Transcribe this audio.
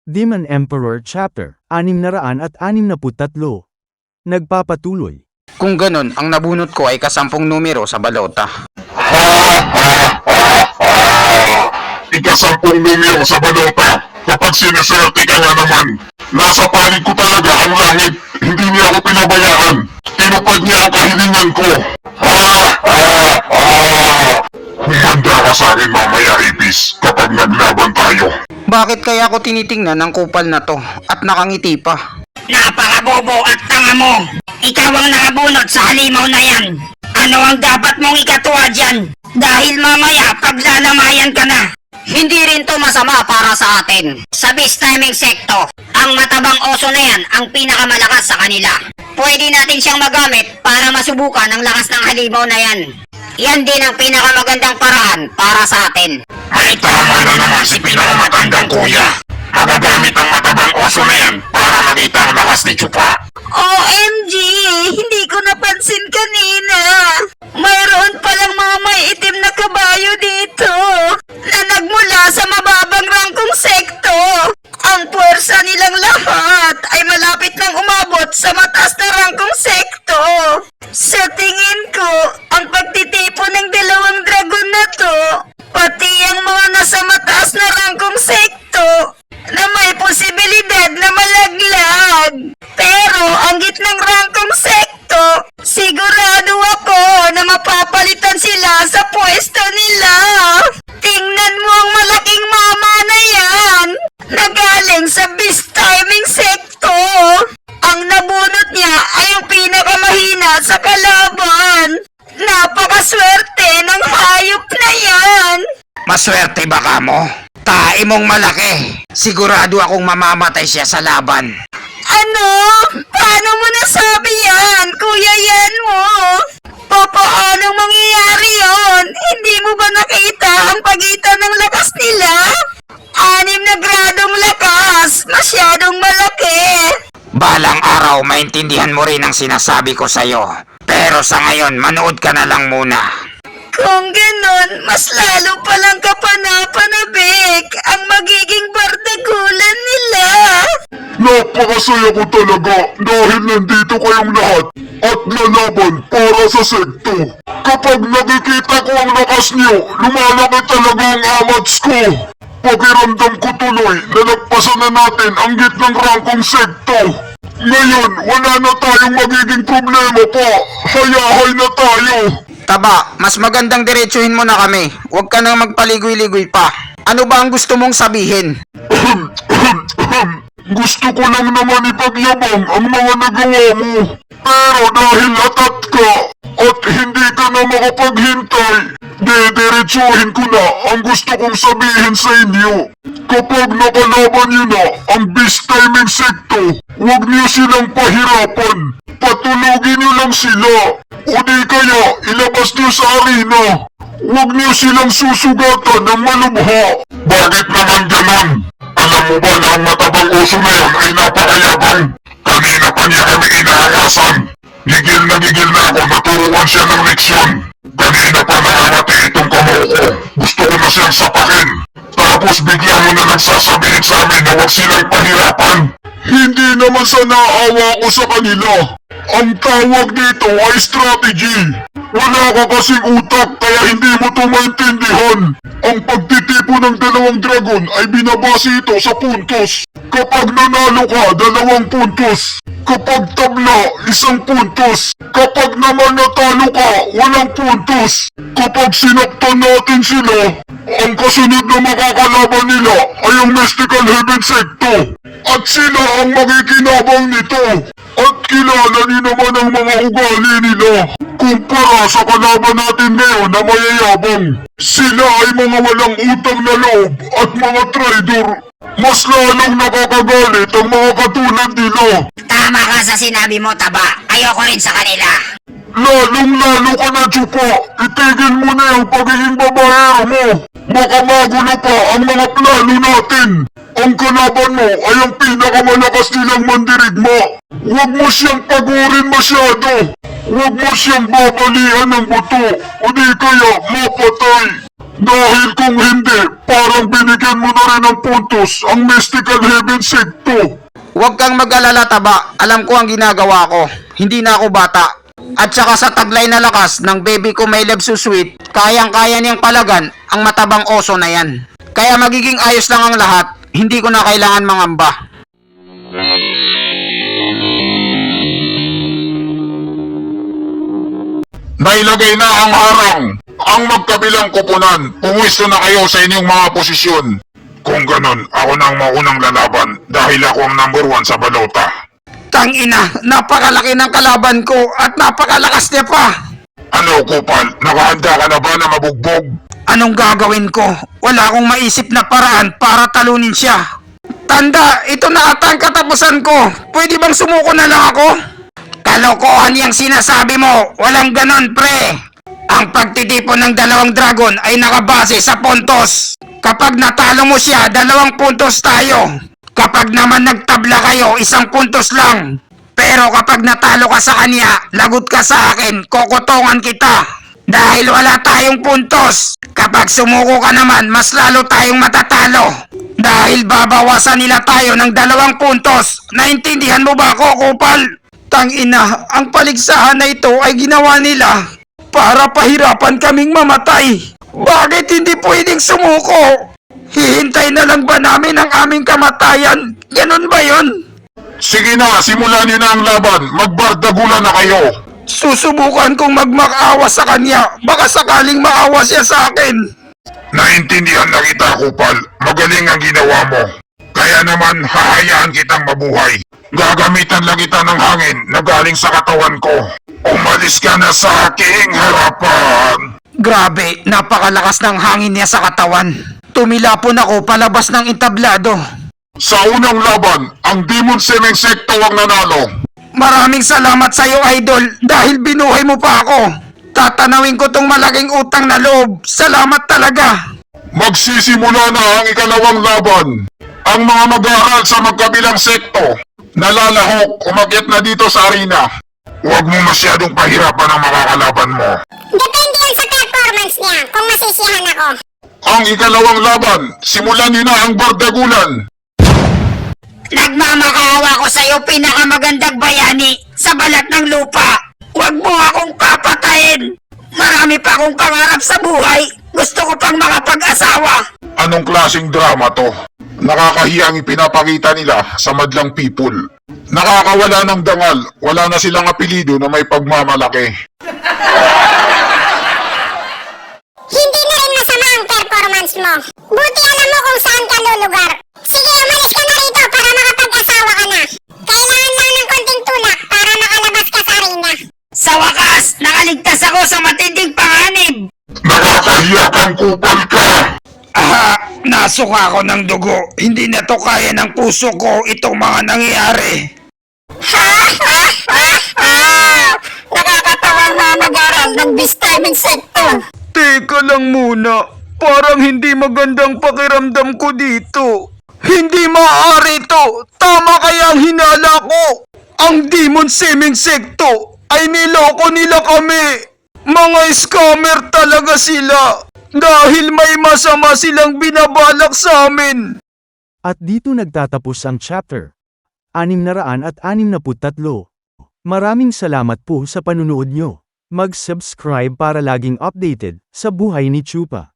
Demon Emperor Chapter 663. Nagpapatuloy. Kung ganun, ang nabunot ko ay kasampung numero sa balota. Ikasampung numero sa balota. Kapag sineswerte ka nga naman. Nasa panig ko talaga ang langit. Hindi niya ako pinabayaan. Tinupad niya ang kahilingan ko. Humanda ka sa akin mamaya, Ibis, kapag naglaban tayo. Bakit kaya ako tinitingnan ng kupal na to at nakangiti pa? Napakabobo at tanga mo! Ikaw ang nakabunot sa halimaw na yan! Ano ang dapat mong ikatuwa dyan? Dahil mamaya paglalamayan ka na! Hindi rin to masama para sa atin. Sa Beast Timing Secto, ang matabang oso na yan ang pinakamalakas sa kanila. Pwede natin siyang magamit para masubukan ang lakas ng halimaw na yan. Yan din ang pinakamagandang paraan para sa atin. May tama na naman si pinakamatandang kuya. Magagamit ang matabang oso na yan para makita ang lakas ni Chupa. OMG! Hindi ko napansin kanina! Mayroon palang mga may itim na kabayo dito na nagmula sa mababang rangkong sekto. Ang puwersa nilang lahat ay malapit nang umabot sa mataas na rangkong sekto. Sa tingin ko, ang pagtitipo ng dalawang dragon na to, pati ang mga nasa mataas na rangkong sekto, na may posibilidad na malaglag. Pero ang gitnang rangkong sekto, sigurado ako na mapapalitan sila sa pwesto nila. Tingnan mo ang malaking mama na yan, na galing sa Beast Timing Secto. Ang nabunot niya ay yung pinakamahina sa kalaban. Napakaswerte ng hayop na yan. Maswerte ba ka mo? Tae mong malaki. Sigurado akong mamamatay siya sa laban. Ano? Paano mo nasabi yan, Kuya Yan mo? Paano mangyayari yon? Hindi mo ba nakita ang pagitan ng lakas nila? 6 na gradong lakas, masyadong malaki. Balang araw maintindihan mo rin ang sinasabi ko sa'yo. Pero sa ngayon, manood ka na lang muna. Kung ganon, mas lalo palang kapanapanabik ang magiging bardagulan nila. Napakasaya ko talaga dahil nandito kayong lahat at lalaban para sa sekto. Kapag nakikita ko ang lakas niyo, lumalaki talaga ang amats ko. Pakiramdam ko tuloy na nagpasan na natin ang gitnang rangkong sekto. Ngayon, wala na tayong magiging problema pa. Hayahay na tayo. Taba, mas magandang diretsuhin mo na kami. Huwag ka nang magpaligoy-ligoy pa. Ano ba ang gusto mong sabihin? Gusto ko lang naman ipagyabang ang mga nagawa mo. Pero dahil atat ka at hindi ka na makapaghintay, dediretsuhin ko na ang gusto kong sabihin sa inyo. Kapag nakalaban niyo na ang Beast Timing Secto, huwag niyo silang pahirapan. Patulogin niyo lang sila. O di kaya ilabas niyo sa arena. Huwag niyo silang susugatan ng malubha. Bakit naman ganon? Alam mo ba na ang matabang oso na yan ay napakayabang? Kanina pa niya kami inaayasan. Gigil na ako na turuan siya ng leksyon. Kanina pa nakangati itong kamao ko. Gusto ko na siyang sapakin. Tapos bigla mo na nagsasabihin sa amin na huwag silang pahirapan. Hindi naman sa naawa ko sa kanila. Ang tawag dito ay strategy. Wala ka kasing utak kaya hindi mo ito maintindihan. Ang pagtitipo ng dalawang dragon ay binabase ito sa puntos. Kapag nanalo ka, 2 puntos. Kapag tabla, 1 puntos. Kapag naman natalo ka, 1 puntos. Kapag sinaktan natin sila, ang kasunod na makakalaban nila ay ang Mystical Heaven Secto. At sila ang magikinabang nito. At kilala niyo naman ang mga ugali nila. Kumpara sa kalaban natin ngayon na mayayabang. Sila ay mga walang utang na loob at mga traidor. Mas lalong nakakagalit ang mga katulad nila. Tama ka sa sinabi mo, Taba. Ayoko rin sa kanila. Lalong-lalo ka na, Chupa. Itigil mo na yung pagiging babaero mo. Baka magulo pa ang mga plano natin. Ang kalaban mo ay ang pinakamalakas nilang mandirigma. Huwag mo siyang pagurin masyado. Huwag mo siyang babalian ng buto. O di kaya mapatay. Dahil kung hindi, parang binigyan mo na rin ng puntos ang Mystical Heaven Secto. Huwag kang mag-alala, Taba. Alam ko ang ginagawa ko. Hindi na ako bata. At saka sa taglay na lakas ng baby ko may love so sweet, kayang-kaya niyang palagan ang matabang oso na yan. Kaya magiging ayos lang ang lahat. Hindi ko na kailangan mangamba. Nailagay na ang harang. Ang magkabilang kupunan, pumwesto na kayo sa inyong mga posisyon. Kung ganon, ako na ang maunang lalaban dahil ako ang number 1 sa balota. Tangina, napakalaki ng kalaban ko at napakalakas niya pa. Ano, Kupal? Nakahanda ka na ba na mabugbog? Anong gagawin ko? Wala akong maisip na paraan para talunin siya. Tanda, ito na ata ang katapusan ko. Pwede bang sumuko na lang ako? Kalokohan yung sinasabi mo. Walang ganon, pre. Ang pagtitipon ng 2 dragon ay nakabase sa puntos. Kapag natalo mo siya, 2 puntos tayo. Kapag naman nagtabla kayo, 1 puntos lang. Pero kapag natalo ka sa kanya, lagot ka sa akin, kokotongan kita. Dahil wala tayong puntos. Kapag sumuko ka naman, mas lalo tayong matatalo. Dahil babawasan nila tayo ng 2 puntos. Naintindihan mo ba ako, Kupal? Tangina, ang paligsahan na ito ay ginawa nila para pahirapan kaming mamatay. Bakit hindi pwedeng sumuko? Hihintay na lang ba namin ang aming kamatayan? Ganon ba yun? Sige na, simulan niyo na ang laban. Magbardagulan na kayo. Susubukan kong magmakaawa sa kanya. Baka sakaling maawa siya sa akin. Naintindihan na kita, Kupal. Magaling ang ginawa mo. Kaya naman, hahayaan kitang mabuhay. Gagamitan lang kita ng hangin na galing sa katawan ko. Umalis ka na sa aking harapan. Grabe, napakalakas ng hangin niya sa katawan. Tumilapon ako palabas ng entablado. Sa unang laban, ang Demon Semen Secto ang nanalo. Maraming salamat sa iyo, Idol, dahil binuhay mo pa ako. Tatanawin ko tong malaking utang na loob. Salamat talaga. Magsisimula na ang ikalawang laban. Ang mga mag-aaral sa magkabilang sekto, nalalahok, umakyat na dito sa arena. Huwag mo masyadong pahirapan ang makakalaban mo. Depende yan sa performance niya kung masisiyahan ako. Ang ikalawang laban, simulan niyo na ang bardagulan. Nagmamakaawa ko sa'yo, pinakamagandang bayani sa balat ng lupa. Huwag mo akong papatayin. Marami pa akong pangarap sa buhay. Gusto ko pang makapag-asawa. Anong klaseng drama to? Nakakahiya ang ipinapakita nila sa madlang people. Nakakawala ng dangal, wala na silang apelido na may pagmamalaki. Hindi na rin masama ang performance mo. Buti alam mo kung saan ka lulugar. Sige, umalis ka na rito para makapag-asawa ka na. Kailangan lang ng konting tulak para makalabas ka sa arena. Sa wakas, nakaligtas ako sa matinding panganib. Nakakahiya kang Kupal ka! Aha, nasuka ako ng dugo. Hindi na to kaya ng puso ko itong mga nangyayari. Nakakatawang mga mag-aral ng Bistaming Sector. Teka lang muna. Parang hindi magandang pakiramdam ko dito. Hindi maaari to. Tama kaya ang hinala ko. Ang Demon Semen Secto ay niloko nila kami. Mga scammer talaga sila. Dahil may masama silang binabalak sa amin. At dito nagtatapos ang chapter 663. Maraming salamat po sa panunood nyo. Mag-subscribe para laging updated sa buhay ni Chupa.